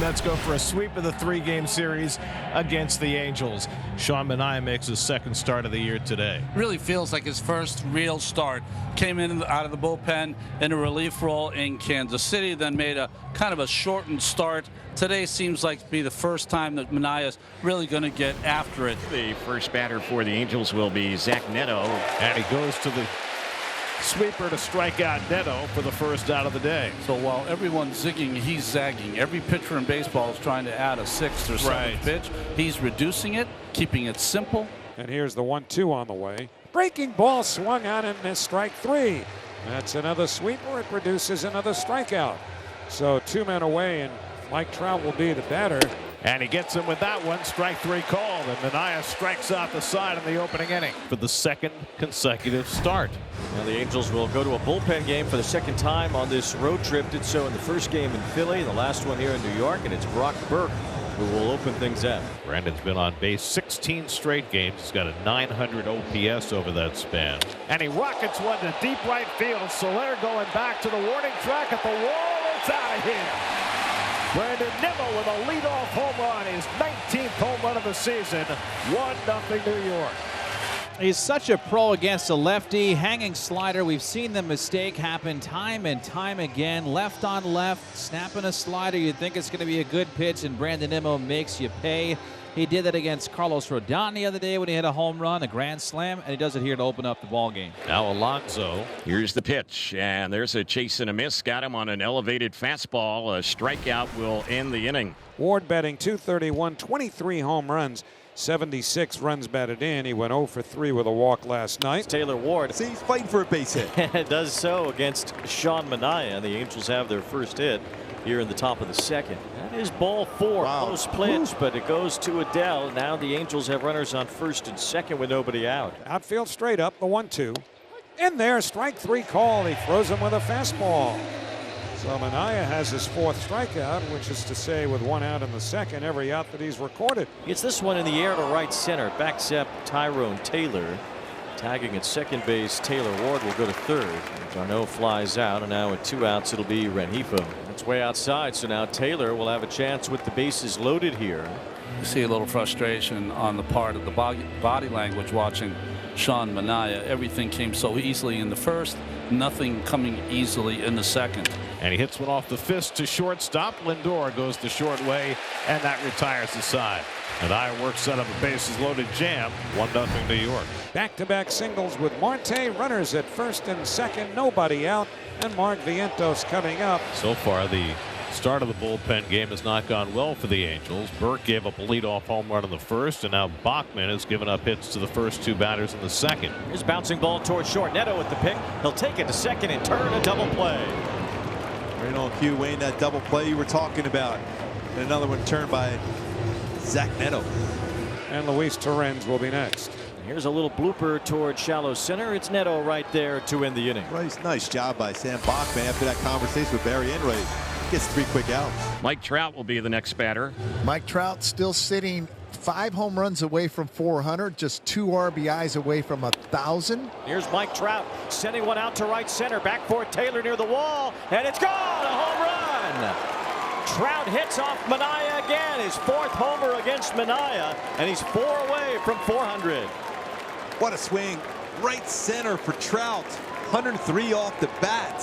Mets go for a sweep of the 3-game series against the Angels. Sean Manaea makes his second start of the year today. Really feels like his first real start. Came in out of the bullpen in a relief role in Kansas City, then made a kind of a shortened start. Today seems like to be the first time that Manaea's really going to get after it. The first batter for the Angels will be Zach Neto. And he goes to the sweeper to strike out Neto for the first out of the day. So while everyone's zigging, he's zagging. Every pitcher in baseball is trying to add a 6th or 7th pitch. He's reducing it, keeping it simple. And here's the 1-2 on the way. Breaking ball swung on and missed, strike 3. That's another sweeper. It produces another strikeout. So 2 men away, and Mike Trout will be the batter. And he gets him with that one. Strike 3 called, and Manaea strikes out the side in the opening inning for the second consecutive start. Now the Angels will go to a bullpen game for the second time on this road trip. Did so in the first game in Philly, the last one here in New York, and it's Brock Burke who will open things up. Brandon's been on base 16 straight games. He's got a 900 OPS over that span. And he rockets one to deep right field. Soler going back to the warning track at the wall. It's out of here. Brandon Nimmo with a leadoff home run, his 19th home run of the season. 1-0 New York. He's such a pro against a lefty. Hanging slider. We've seen the mistake happen time and time again. Left on left, snapping a slider. You'd think it's going to be a good pitch, and Brandon Nimmo makes you pay. He did that against Carlos Rodon the other day when he hit a home run, a grand slam, and he does it here to open up the ball game. Now Alonso. Here's the pitch, and there's a chase and a miss. Got him on an elevated fastball. A strikeout will end the inning. Ward batting .231, 23 home runs, 76 runs batted in. He went 0 for 3 with a walk last night. Taylor Ward. See, he's fighting for a base hit. Does so against Sean Manaea. The Angels have their first hit here in the top of the second. That is ball 4. Wow. Close pinch, but it goes to Adele. Now the Angels have runners on first and second with nobody out. Outfield straight up, the 1-2. In there, strike 3 call. He throws him with a fastball. So Manaea has his 4th strikeout, which is to say with 1 out in the second, every out that he's recorded. Gets this one in the air to right center. Backs up Tyrone Taylor. Tagging at second base, Taylor Ward will go to third. Darno flies out, and now with 2 outs, it'll be Rengifo. It's way outside, so now Taylor will have a chance with the bases loaded here. You see a little frustration on the part of the body language watching Sean Manaea. Everything came so easily in the first, nothing coming easily in the second. And he hits one off the fist to shortstop. Lindor goes the short way, and that retires the side. Manaea works out of a bases loaded jam. 1-0 New York. Back-to-back singles with Marte, runners at first and second, nobody out, and Mark Vientos coming up. So far, the start of the bullpen game has not gone well for the Angels. Burke gave up a leadoff home run in the first, and now Bachman has given up hits to the first 2 batters in the second. Here's bouncing ball towards short. Neto with the pick. He'll take it to second and turn a double play. Right on cue, Wayne, that double play you were talking about. And another one turned by Zach Neto. And Luis Torrens will be next. Here's a little blooper towards shallow center. It's Neto right there to end the inning. Nice job by Sam Bachman after that conversation with Barry Enright. Gets 3 quick outs. Mike Trout will be the next batter. Mike Trout still sitting 5 home runs away from 400, just 2 RBIs away from 1,000. Here's Mike Trout sending one out to right center. Back for Taylor near the wall, and it's gone. A home run. Trout hits off Manaea again. His 4th homer against Manaea, and he's 4 away from 400. What a swing. Right center for Trout. 103 off the bat.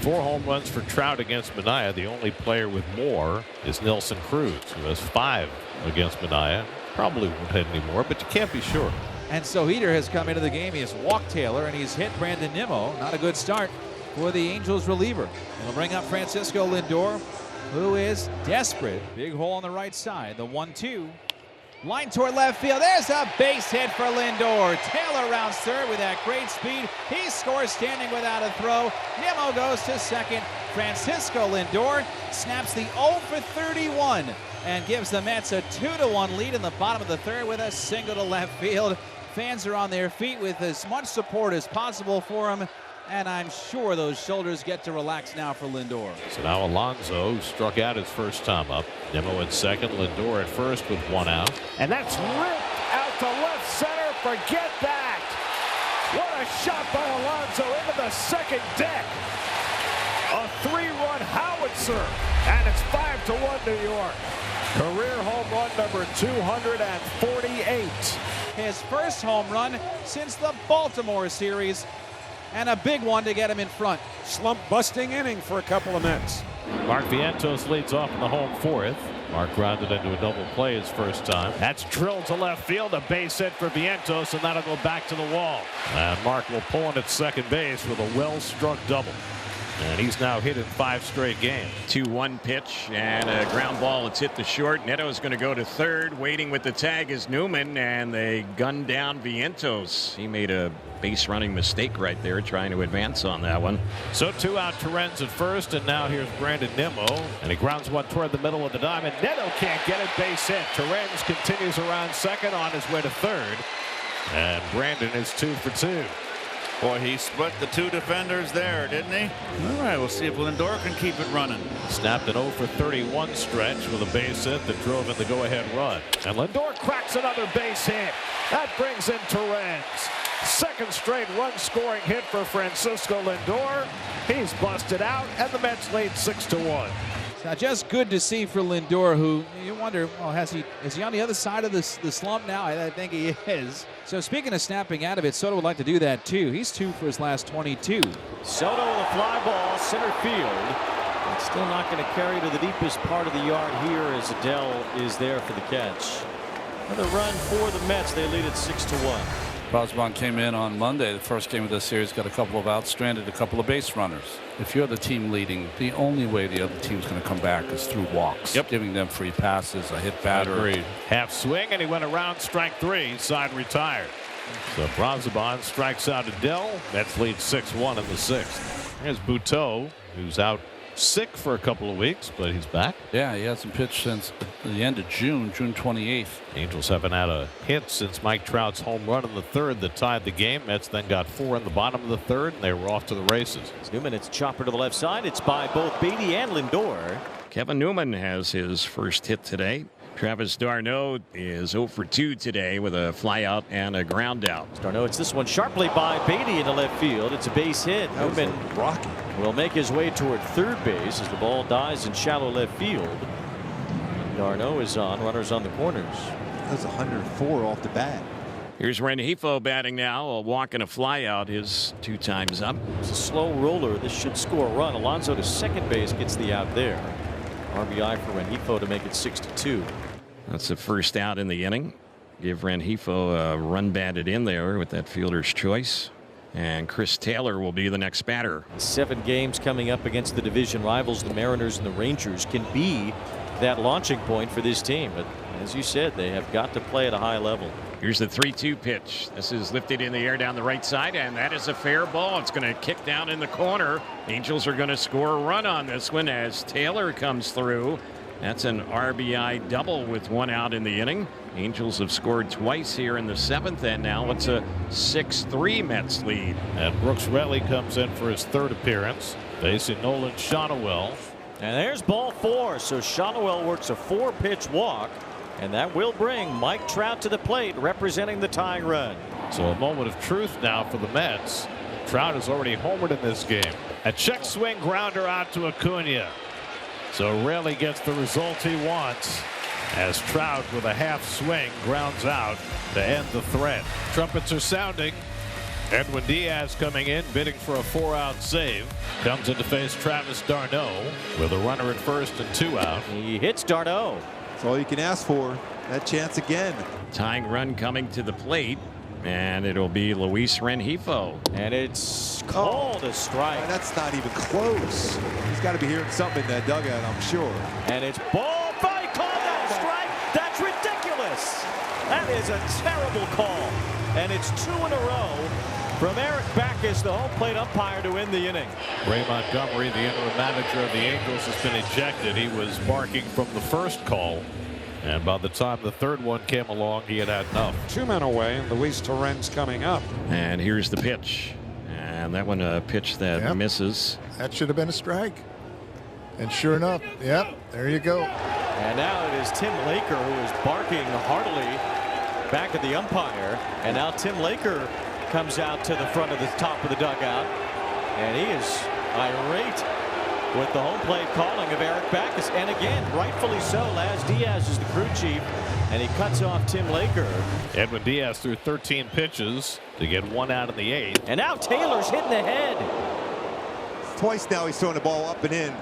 4 home runs for Trout against Manaea. The only player with more is Nelson Cruz, who has 5 against Manaea. Probably won't hit any more, but you can't be sure. And so Heater has come into the game. He has walked Taylor, and he's hit Brandon Nimmo. Not a good start for the Angels reliever. He'll bring up Francisco Lindor, who is desperate. Big hole on the right side. The 1-2. Line toward left field. There's a base hit for Lindor. Taylor rounds third with that great speed. He scores standing without a throw. Nimmo goes to second. Francisco Lindor snaps the 0 for 31 and gives the Mets a 2-1 lead in the bottom of the third with a single to left field. Fans are on their feet with as much support as possible for him. And I'm sure those shoulders get to relax now for Lindor. So now Alonso, who struck out his first time up. Nimmo at second, Lindor at first with 1 out. And that's ripped out to left center. Forget that. What a shot by Alonso into the second deck. A 3-run howitzer. And it's 5-1 New York. Career home run number 248. His first home run since the Baltimore series, and a big one to get him in front. Slump busting inning for a couple of Mets. Mark Vientos leads off in the home fourth. Mark grounded into a double play his first time. That's drilled to left field, a base hit for Vientos, and that'll go back to the wall. And Mark will pull in at second base with a well-struck double. And he's now hit in 5 straight games. 2-1 pitch and a ground ball. It's hit the short. Neto's going to go to third. Waiting with the tag is Newman, and they gun down Vientos. He made a base running mistake right there, trying to advance on that one. So 2 out, Torrens at first, and now here's Brandon Nimmo, and he grounds one toward the middle of the diamond. Neto can't get it, base hit. Torrens continues around second, on his way to third, and Brandon is 2 for 2. Boy, he split the 2 defenders there, didn't he? All right, we'll see if Lindor can keep it running. Snapped an 0 for 31 stretch with a base hit that drove in the go-ahead run. And Lindor cracks another base hit. That brings in Torrens. Second straight run-scoring hit for Francisco Lindor. He's busted out, and the Mets lead 6-1. Now, just good to see for Lindor, who you wonder, well, is he on the other side of the slump now? I think he is. So speaking of snapping out of it, Soto would like to do that too. He's 2 for his last 22. Soto with a fly ball, center field. It's still not going to carry to the deepest part of the yard here as Adele is there for the catch. Another run for the Mets. They lead it 6-1. Bosman came in on Monday, the first game of the series, got a couple of outs, stranded a couple of base runners. If you're the team leading, the only way the other team's going to come back is through walks. Yep. Giving them free passes, a hit batter. Agreed. Half swing, and he went around, strike 3, side retired. So Bosman strikes out Adele. Mets lead 6-1 in the 6th. Here's Buteau, who's out sick for a couple of weeks, but he's back. Yeah, he hasn't pitched since the end of June 28th. Angels haven't had a hit since Mike Trout's home run in the 3rd that tied the game. Mets then got 4 in the bottom of the 3rd, and they were off to the races. It's Newman. It's chopper to the left side. It's by both Beatty and Lindor. Kevin Newman has his first hit today. Travis d'Arnaud is 0 for 2 today with a fly out and a ground out. d'Arnaud, it's this one sharply by Beatty into left field. It's a base hit. Newman will make his way toward third base as the ball dies in shallow left field. d'Arnaud is on. Runners on the corners. That's 104 off the bat. Here's Rengifo batting now. A walk and a fly out his 2 times up. It's a slow roller. This should score a run. Alonso to second base gets the out there. RBI for Rengifo to make it 6-2. That's the first out in the inning. Give Rengifo a run batted in there with that fielder's choice. And Chris Taylor will be the next batter. 7 games coming up against the division rivals, the Mariners and the Rangers, can be that launching point for this team. But as you said, they have got to play at a high level. Here's the 3-2 pitch. This is lifted in the air down the right side, and that is a fair ball. It's going to kick down in the corner. Angels are going to score a run on this one as Taylor comes through. That's an RBI double with 1 out in the inning. Angels have scored twice here in the 7th, and now it's a 6-3 Mets lead. And Brooks Raley comes in for his 3rd appearance, facing Nolan Shonowell. And there's ball 4. So Shonowell works a 4-pitch walk, and that will bring Mike Trout to the plate, representing the tying run. So a moment of truth now for the Mets. Trout has already homered in this game. A check swing grounder out to Acuna. So Raley gets the result he wants as Trout with a half swing grounds out to end the threat. Trumpets are sounding. Edwin Diaz coming in, bidding for a 4-out save. Comes in to face Travis d'Arnaud with a runner at first and 2 out. He hits d'Arnaud. That's all you can ask for. That chance again. Tying run coming to the plate, and it'll be Luis Rengifo. And it's called a strike. Oh, that's not even close. He's got to be hearing something in that dugout, I'm sure. And it's ball 5. Called that strike. That's ridiculous. That is a terrible call. And it's 2 in a row from Eric Backus, the home plate umpire, to end the inning. Ray Montgomery, the interim manager of the Angels, has been ejected. He was barking from the first call, and by the time the 3rd one came along, he had had enough. 2 men away, and Luis Torrens coming up. And here's the pitch. And that one a pitch that misses. That should have been a strike. And sure enough, yep, there you go. And now it is Tim Laker who is barking heartily back at the umpire. And now Tim Laker comes out to the front of the top of the dugout. And he is irate with the home plate calling of Eric Backus. And again, rightfully so, Laz Diaz is the crew chief, and he cuts off Tim Laker. Edwin Diaz threw 13 pitches to get 1 out in the 8th. And now Taylor's hitting the head. Twice now he's throwing the ball up and in.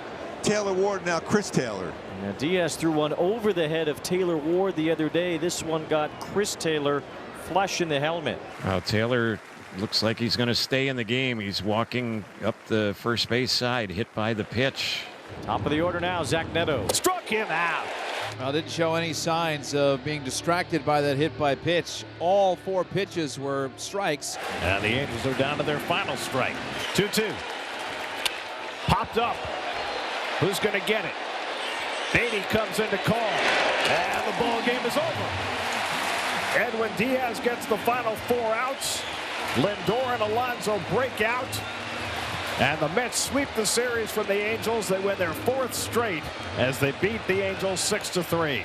Taylor Ward, now Chris Taylor. Now Diaz threw one over the head of Taylor Ward the other day. This one got Chris Taylor flush in the helmet. Well, Taylor looks like he's going to stay in the game. He's walking up the first base side, hit by the pitch. Top of the order now, Zach Neto. Struck him out. Well, didn't show any signs of being distracted by that hit by pitch. All 4 pitches were strikes. And the Angels are down to their final strike. 2-2. Popped up. Who's going to get it? Beatty comes in to call. And the ball game is over. Edwin Diaz gets the final 4 outs. Lindor and Alonso break out. And the Mets sweep the series from the Angels. They win their 4th straight as they beat the Angels 6-3.